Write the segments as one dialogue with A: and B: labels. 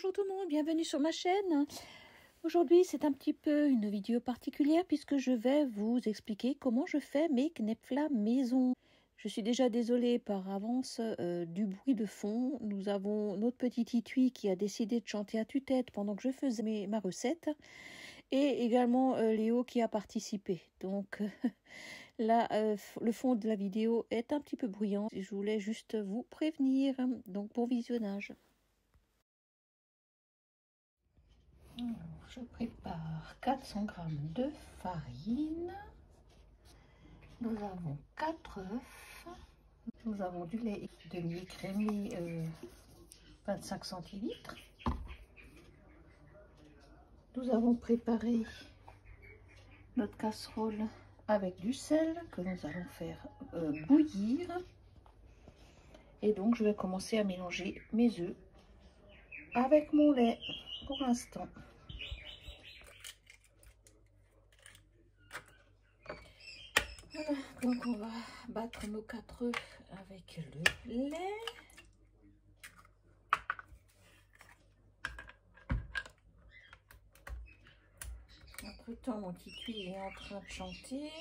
A: Bonjour tout le monde, bienvenue sur ma chaîne. Aujourd'hui c'est un petit peu une vidéo particulière puisque je vais vous expliquer comment je fais mes knepfla maison. Je suis déjà désolée par avance du bruit de fond. Nous avons notre petit Titui qui a décidé de chanter à tue-tête pendant que je faisais ma recette. Et également Léo qui a participé. Donc là, le fond de la vidéo est un petit peu bruyant. Je voulais juste vous prévenir. Donc bon visionnage. Alors, je prépare 400 g de farine. Nous avons 4 œufs. Nous avons du lait demi-écrémé 25 centilitres. Nous avons préparé notre casserole avec du sel que nous allons faire bouillir. Et donc je vais commencer à mélanger mes œufs avec mon lait pour l'instant. Voilà, donc on va battre nos 4 œufs avec le lait. Entre temps, mon Titui est en train de chanter.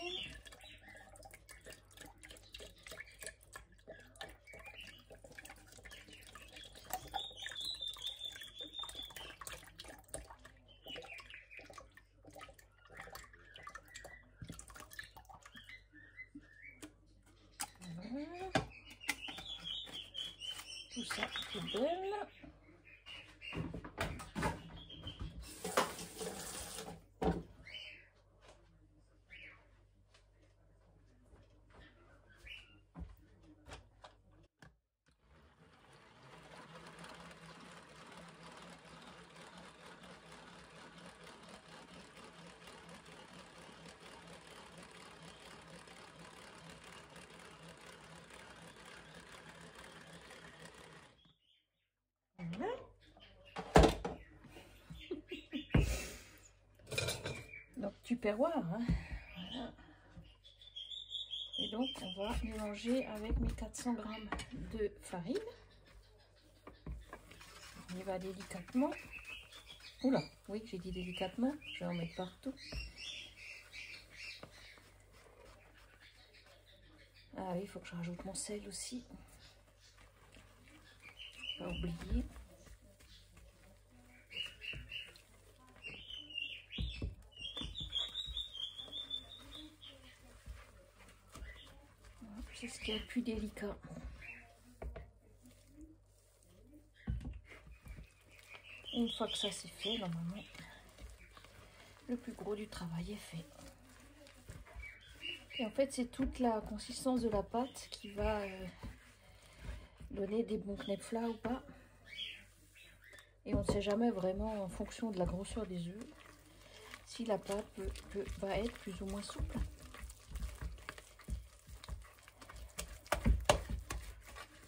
A: Voilà. Tout ça à poubelle. Voilà. Donc tupperware, hein. Voilà. Et donc on va mélanger avec mes 400 g de farine. On y va délicatement. Oula, oui, j'ai dit délicatement, je vais en mettre partout. Ah oui, il faut que je rajoute mon sel aussi. Pas oublier. C'est ce qui est le plus délicat. Une fois que ça c'est fait, normalement, le plus gros du travail est fait. Et en fait, c'est toute la consistance de la pâte qui va donner des bons knepfla ou pas. Et on ne sait jamais vraiment en fonction de la grosseur des œufs si la pâte va être plus ou moins souple.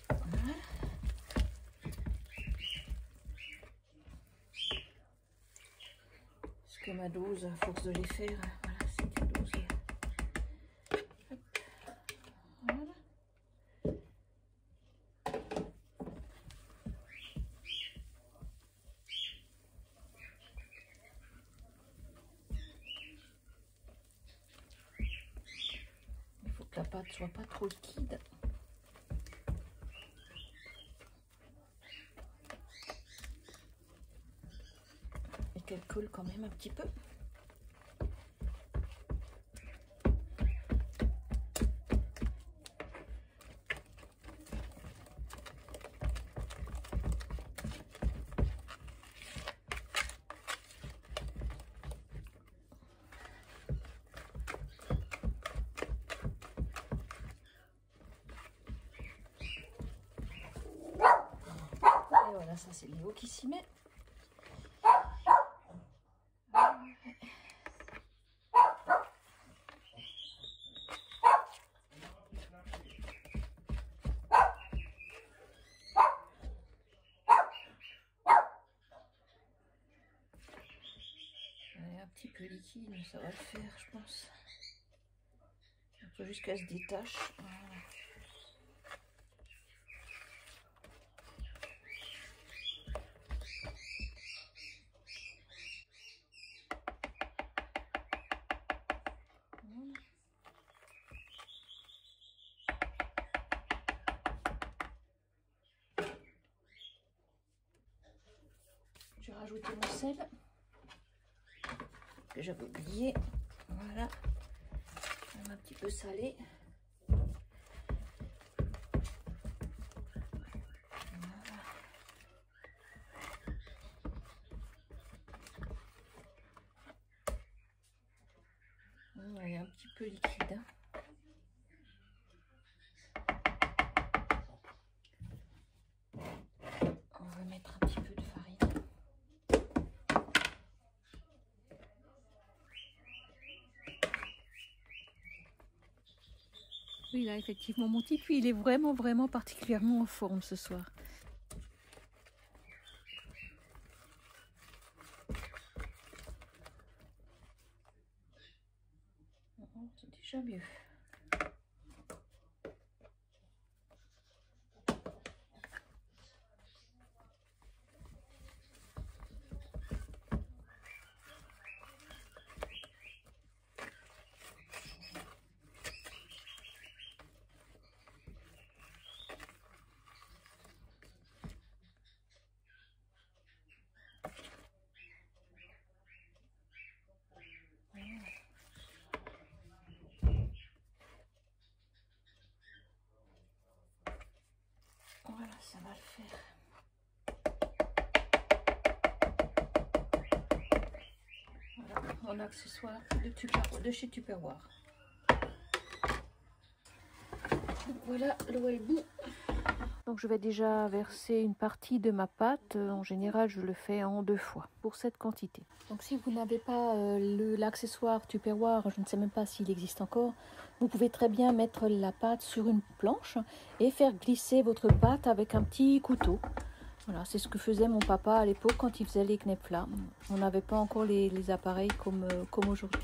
A: Voilà. Parce que ma dose, à force de les faire, voilà, c'est une dose. Voilà. Il faut que la pâte soit pas trop liquide. Et qu'elle colle quand même un petit peu. Et voilà, ça c'est Léo qui s'y met. Un petit peu liquide, mais ça va le faire, je pense. Un peu jusqu'à se détache. Voilà. rajouter mon sel que j'avais oublié. Voilà, un petit peu salé. Voilà. Il est un petit peu liquide. Hein. On va mettre un petit peu de farine. Oui, là, effectivement, mon petit puits, il est vraiment particulièrement en forme ce soir. C'est déjà mieux. Voilà, ça va le faire. Voilà, mon accessoire de chez Tupperware. Donc voilà, l'eau est bout. Donc je vais déjà verser une partie de ma pâte. En général, je le fais en 2 fois pour cette quantité. Donc si vous n'avez pas l'accessoire Tupperware, je ne sais même pas s'il existe encore, vous pouvez très bien mettre la pâte sur une planche et faire glisser votre pâte avec un petit couteau. Voilà, c'est ce que faisait mon papa à l'époque quand il faisait les knepfla. On n'avait pas encore les appareils comme aujourd'hui.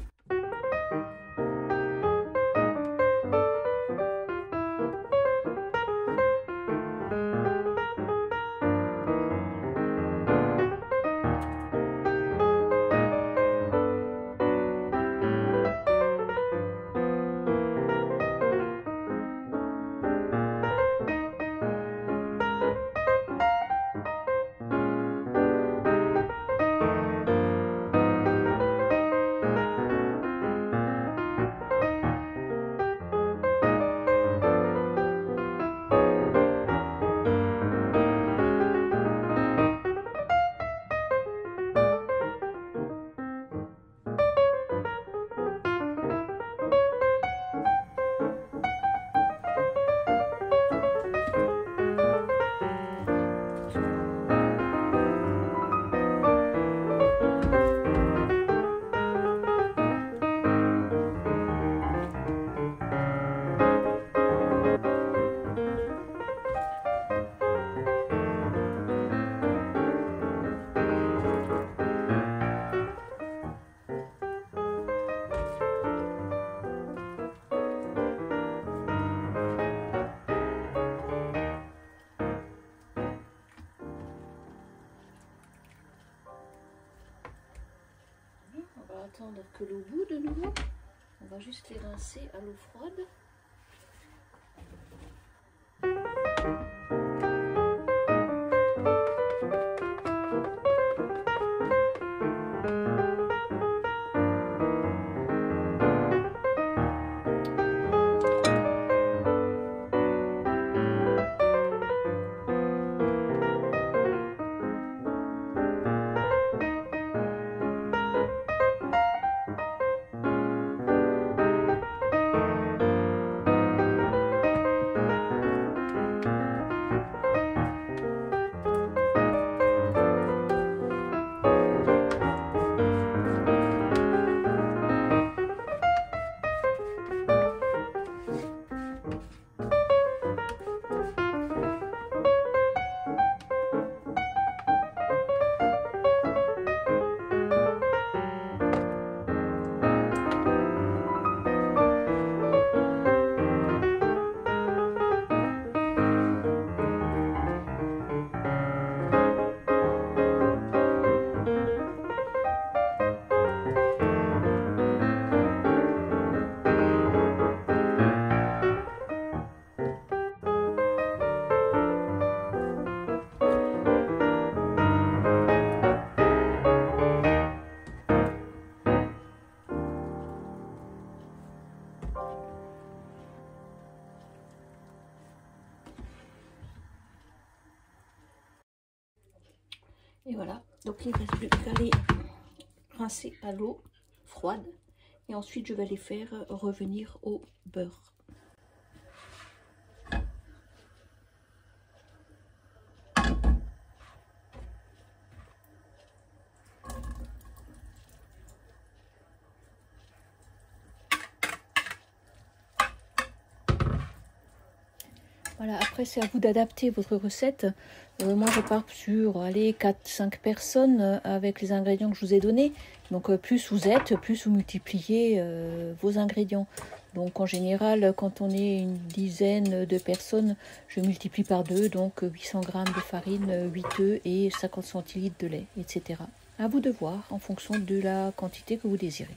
A: Attendre que l'eau bout de nouveau. On va juste les rincer à l'eau froide. Et voilà, donc il ne reste plus qu'à les rincer à l'eau froide. Et ensuite, je vais les faire revenir au beurre. Voilà, après c'est à vous d'adapter votre recette. Moi je pars sur 4-5 personnes avec les ingrédients que je vous ai donnés. Donc plus vous êtes, plus vous multipliez vos ingrédients. Donc en général, quand on est une dizaine de personnes, je multiplie par 2, donc 800 g de farine, 8 œufs et 50 centilitres de lait, etc. À vous de voir en fonction de la quantité que vous désirez.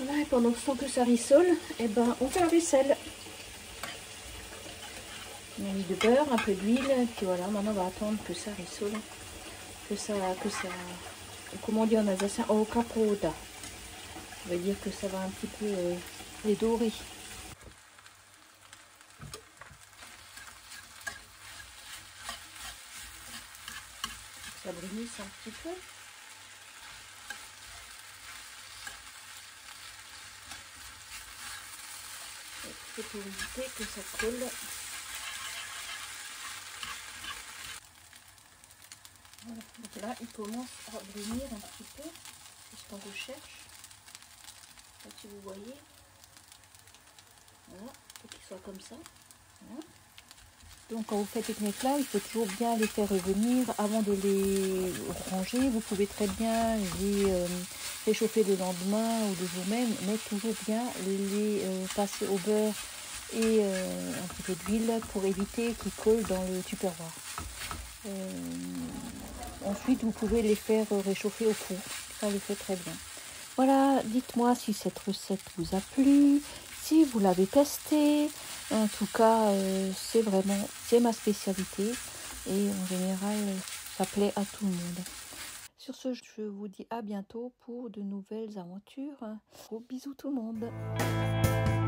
A: Voilà, et pendant ce temps que ça rissole, eh ben, on fait la vaisselle. On a mis du beurre, un peu d'huile, et puis voilà, maintenant on va attendre que ça rissole. Comment on dit en alsacien, au capoda. Ça veut dire que ça va un petit peu les dorer. Ça brunisse un petit peu. C'est pour éviter que ça colle. Voilà. Donc là, il commence à brunir un petit peu. C'est ce qu'on recherche. Là, si vous voyez. Voilà, il faut qu'il soit comme ça. Voilà. Donc quand vous faites les knefla, il faut toujours bien les faire revenir avant de les ranger. Vous pouvez très bien les réchauffer le lendemain ou le jour même, mais toujours bien les passer au beurre et un petit peu d'huile pour éviter qu'ils collent dans le tupperware. Ensuite, vous pouvez les faire réchauffer au four. Ça le fait très bien. Voilà, dites-moi si cette recette vous a plu, si vous l'avez testée. En tout cas, c'est ma spécialité et en général, ça plaît à tout le monde. Sur ce, je vous dis à bientôt pour de nouvelles aventures. Gros bisous tout le monde.